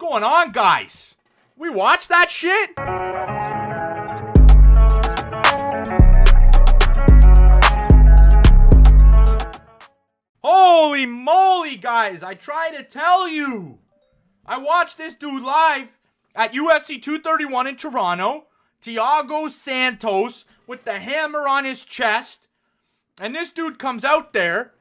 going on, guys? We watch that shit? Holy moly, guys. I try to tell you. I watched this dude live at UFC 231 in Toronto. Thiago Santos with the hammer on his chest. And this dude comes out there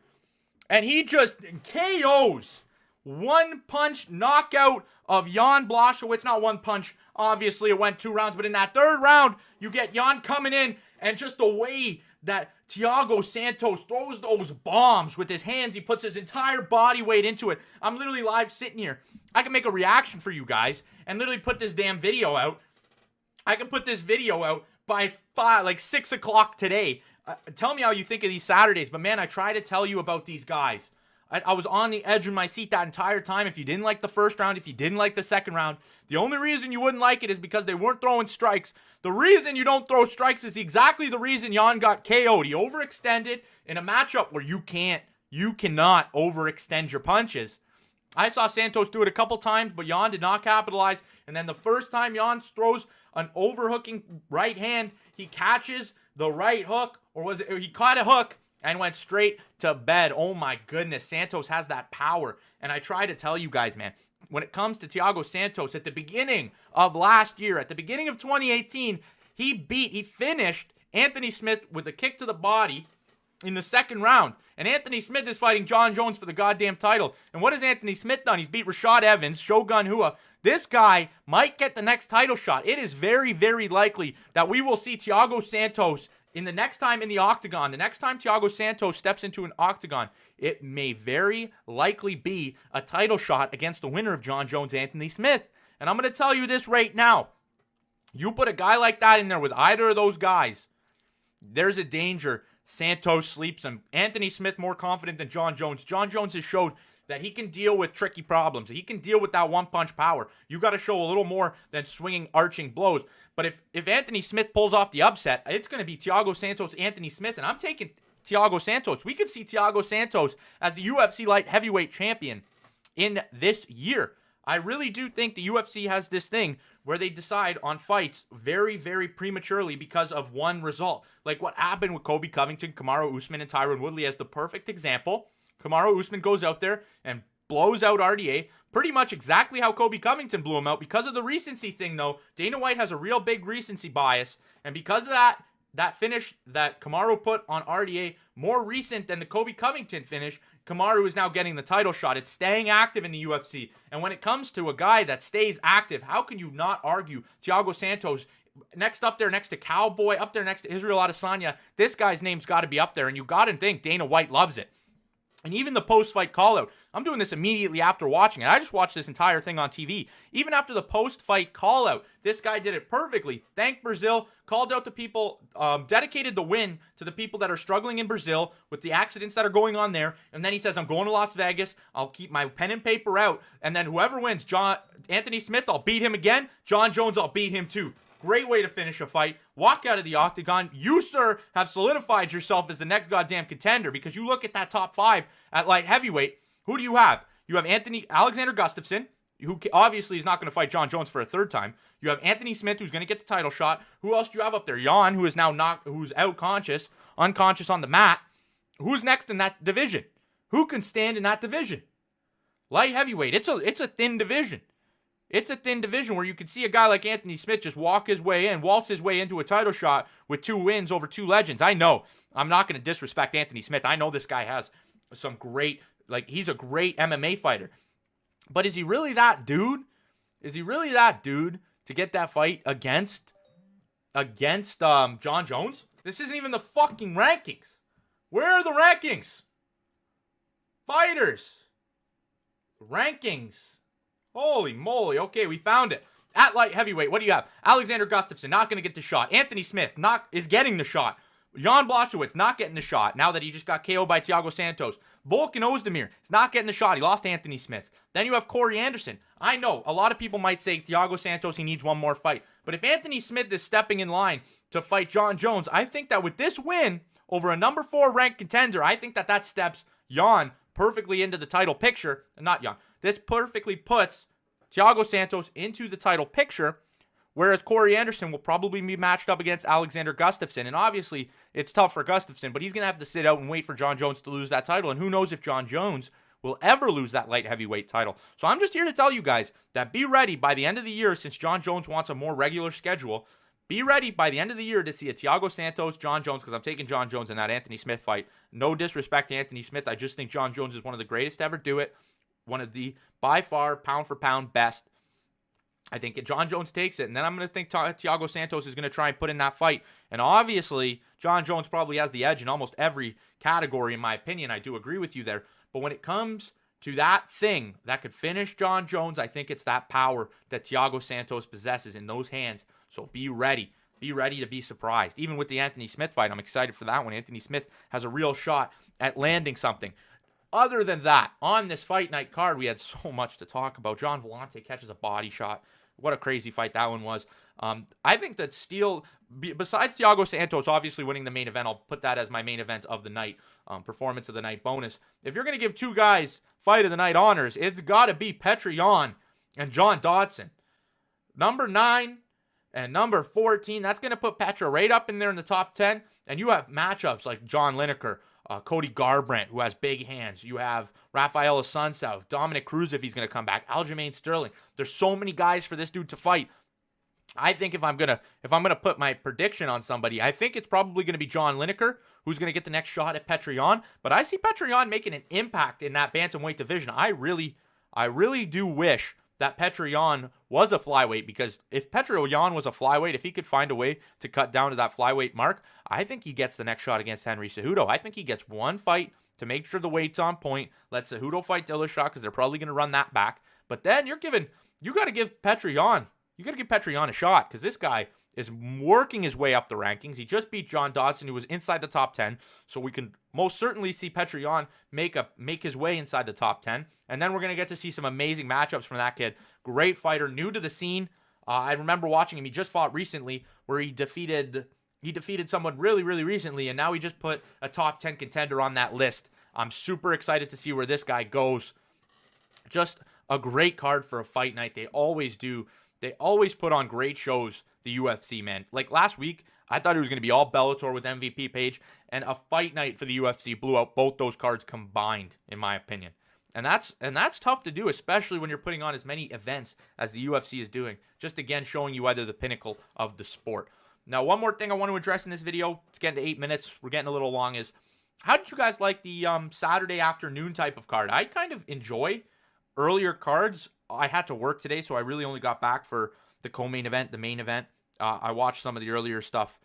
and he just KOs. One punch knockout of Jan Blachowicz. Not one punch. Obviously, it went 2 rounds. But in that 3rd round, you get Jan coming in. And just the way that Thiago Santos throws those bombs with his hands. He puts his entire body weight into it. I'm literally live sitting here. I can make a reaction for you guys. And literally put this damn video out. I can put this video out by 6 o'clock today. Tell me how you think of these Saturdays. But man, I try to tell you about these guys. I was on the edge of my seat that entire time. If you didn't like the 1st round, if you didn't like the 2nd round, the only reason you wouldn't like it is because they weren't throwing strikes. The reason you don't throw strikes is exactly the reason Jan got KO'd. He overextended in a matchup where you cannot overextend your punches. I saw Santos do it a couple times, but Jan did not capitalize. And then the first time Jan throws an overhooking right hand, he catches the right hook, or was it, he caught a hook and went straight to bed. Oh my goodness, Santos has that power. And I try to tell you guys, man, when it comes to Thiago Santos, at the beginning of last year, at the beginning of 2018, he finished Anthony Smith with a kick to the body in the 2nd round. And Anthony Smith is fighting Jon Jones for the goddamn title. And what has Anthony Smith done? He's beat Rashad Evans, Shogun Rua. This guy might get the next title shot. It is very, very likely that we will see Thiago Santos in the next time in the octagon. The next time Thiago Santos steps into an octagon, it may very likely be a title shot against the winner of Jon Jones, Anthony Smith. And I'm going to tell you this right now. You put a guy like that in there with either of those guys, there's a danger Santos sleeps him. Anthony Smith more confident than Jon Jones. Jon Jones has showed that he can deal with tricky problems. He can deal with that one-punch power. You got to show a little more than swinging, arching blows. But if Anthony Smith pulls off the upset, it's going to be Thiago Santos, Anthony Smith, and I'm taking Thiago Santos. We could see Thiago Santos as the UFC light heavyweight champion in this year. I really do think the UFC has this thing where they decide on fights very, very prematurely because of one result. Like what happened with Colby Covington, Kamaru Usman, and Tyron Woodley as the perfect example. Kamaru Usman goes out there and blows out RDA pretty much exactly how Colby Covington blew him out. Because of the recency thing, though, Dana White has a real big recency bias. And because of that finish that Kamaru put on RDA, more recent than the Colby Covington finish, Kamaru is now getting the title shot. It's staying active in the UFC. And when it comes to a guy that stays active, how can you not argue Thiago Santos next up there next to Cowboy, up there next to Israel Adesanya? This guy's name's got to be up there, and you got to think Dana White loves it. And even the post-fight call-out, I'm doing this immediately after watching it. I just watched this entire thing on TV. Even after the post-fight call-out, this guy did it perfectly. Thanked Brazil, called out the people, dedicated the win to the people that are struggling in Brazil with the accidents that are going on there. And then he says, I'm going to Las Vegas. I'll keep my pen and paper out. And then whoever wins, Anthony Smith, I'll beat him again. Jon Jones, I'll beat him too. Great way to finish a fight. Walk out of the octagon. You, sir, have solidified yourself as the next goddamn contender because you look at that top 5 at light heavyweight. Who do you have? You have Alexander Gustafsson, who obviously is not going to fight Jon Jones for a 3rd time. You have Anthony Smith, who's going to get the title shot. Who else do you have up there? Jan, who is now who's unconscious on the mat. Who's next in that division? Who can stand in that division? Light heavyweight. It's a thin division. It's a thin division where you could see a guy like Anthony Smith just waltz his way into a title shot with 2 wins over 2 legends. I know. I'm not going to disrespect Anthony Smith. I know this guy has some great, he's a great MMA fighter. But is he really that dude? Is he really that dude to get that fight against Jon Jones? This isn't even the fucking rankings. Where are the rankings? Fighters. Rankings. Holy moly. Okay, we found it. At light heavyweight, what do you have? Alexander Gustafsson, not going to get the shot. Anthony Smith is getting the shot. Jan Blachowicz, not getting the shot now that he just got KO'd by Thiago Santos. Volkan Ozdemir is not getting the shot. He lost to Anthony Smith. Then you have Corey Anderson. I know, a lot of people might say Thiago Santos, he needs one more fight. But if Anthony Smith is stepping in line to fight Jon Jones, I think that with this win over a number 4 ranked contender, I think that steps Jan perfectly into the title picture. Not Jan. This perfectly puts Thiago Santos into the title picture, whereas Corey Anderson will probably be matched up against Alexander Gustafsson. And obviously, it's tough for Gustafsson, but he's going to have to sit out and wait for Jon Jones to lose that title. And who knows if Jon Jones will ever lose that light heavyweight title. So I'm just here to tell you guys that be ready by the end of the year, since Jon Jones wants a more regular schedule. Be ready by the end of the year to see a Thiago Santos, Jon Jones, because I'm taking Jon Jones in that Anthony Smith fight. No disrespect to Anthony Smith. I just think Jon Jones is one of the greatest to ever do it. One of the, by far, pound for pound best. I think Jon Jones takes it, and then I'm going to think Thiago Santos is going to try and put in that fight. And obviously, Jon Jones probably has the edge in almost every category, in my opinion. I do agree with you there. But when it comes to that thing that could finish Jon Jones, I think it's that power that Thiago Santos possesses in those hands. So be ready. Be ready to be surprised. Even with the Anthony Smith fight, I'm excited for that one. Anthony Smith has a real shot at landing something. Other than that, on this fight night card, we had so much to talk about. John Villante catches a body shot. What a crazy fight that one was. I think that Steele, besides Thiago Santos obviously winning the main event, I'll put that as my main event of the night, performance of the night bonus. If you're going to give two guys fight of the night honors, it's got to be Petr Yan and John Dodson. Number 9 and number 14, that's going to put Petra right up in there in the top 10. And you have matchups like John Lineker, Cody Garbrandt, who has big hands. You have Rafael Assunção, Dominic Cruz if he's going to come back, Aljamain Sterling. There's so many guys for this dude to fight. I think if I'm gonna put my prediction on somebody, I think it's probably gonna be John Lineker, who's gonna get the next shot at Petr Yan. But I see Petr Yan making an impact in that bantamweight division. I really do wish that Petr Yan was a flyweight, because if Petr Yan was a flyweight, if he could find a way to cut down to that flyweight mark, I think he gets the next shot against Henry Cejudo. I think he gets one fight to make sure the weight's on point. Let Cejudo fight Dillashaw, because they're probably gonna run that back. But then you got to give Petr Yan. You got to give Petr Yan a shot, because this guy is working his way up the rankings. He just beat John Dodson, who was inside the top 10. So we can most certainly see Petr Yan make his way inside the top 10. And then we're going to get to see some amazing matchups from that kid. Great fighter, new to the scene. I remember watching him. He just fought recently where he defeated someone really, really recently, and now he just put a top 10 contender on that list. I'm super excited to see where this guy goes. Just a great card for a fight night. They always do. They always put on great shows, the UFC, man. Like last week, I thought it was going to be all Bellator with MVP Page, and a fight night for the UFC blew out both those cards combined, in my opinion. And that's tough to do, especially when you're putting on as many events as the UFC is doing. Just again, showing you either the pinnacle of the sport. Now, one more thing I want to address in this video, it's getting to 8 minutes, we're getting a little long, is how did you guys like the Saturday afternoon type of card? I kind of enjoy earlier cards. I had to work today, so I really only got back for the co-main event, the main event. I watched some of the earlier stuff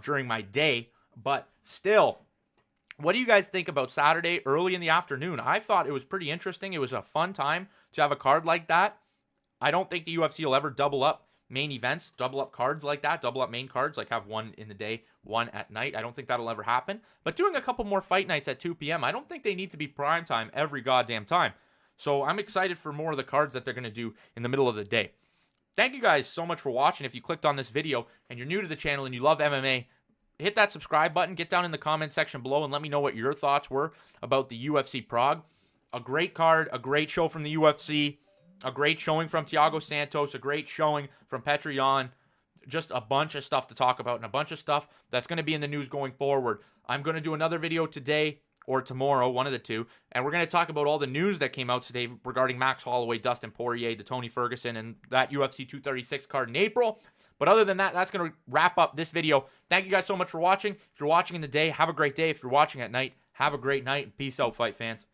during my day, but still, what do you guys think about Saturday early in the afternoon? I thought it was pretty interesting. It was a fun time to have a card like that. I don't think the UFC will ever double up main events, double up cards like that, double up main cards, like have one in the day, one at night. I don't think that'll ever happen. But doing a couple more fight nights at 2 p.m., I don't think they need to be prime time every goddamn time. So I'm excited for more of the cards that they're going to do in the middle of the day. Thank you guys so much for watching. If you clicked on this video and you're new to the channel and you love MMA, hit that subscribe button. Get down in the comment section below and let me know what your thoughts were about the UFC Prague. A great card, a great show from the UFC, a great showing from Thiago Santos, a great showing from Petr Yan. Just a bunch of stuff to talk about and a bunch of stuff that's going to be in the news going forward. I'm going to do another video today or tomorrow, one of the two, and we're going to talk about all the news that came out today regarding Max Holloway, Dustin Poirier, the Tony Ferguson, and that UFC 236 card in April. But other than that, that's going to wrap up this video. Thank you guys so much for watching. If you're watching in the day, have a great day. If you're watching at night, have a great night. Peace out, fight fans.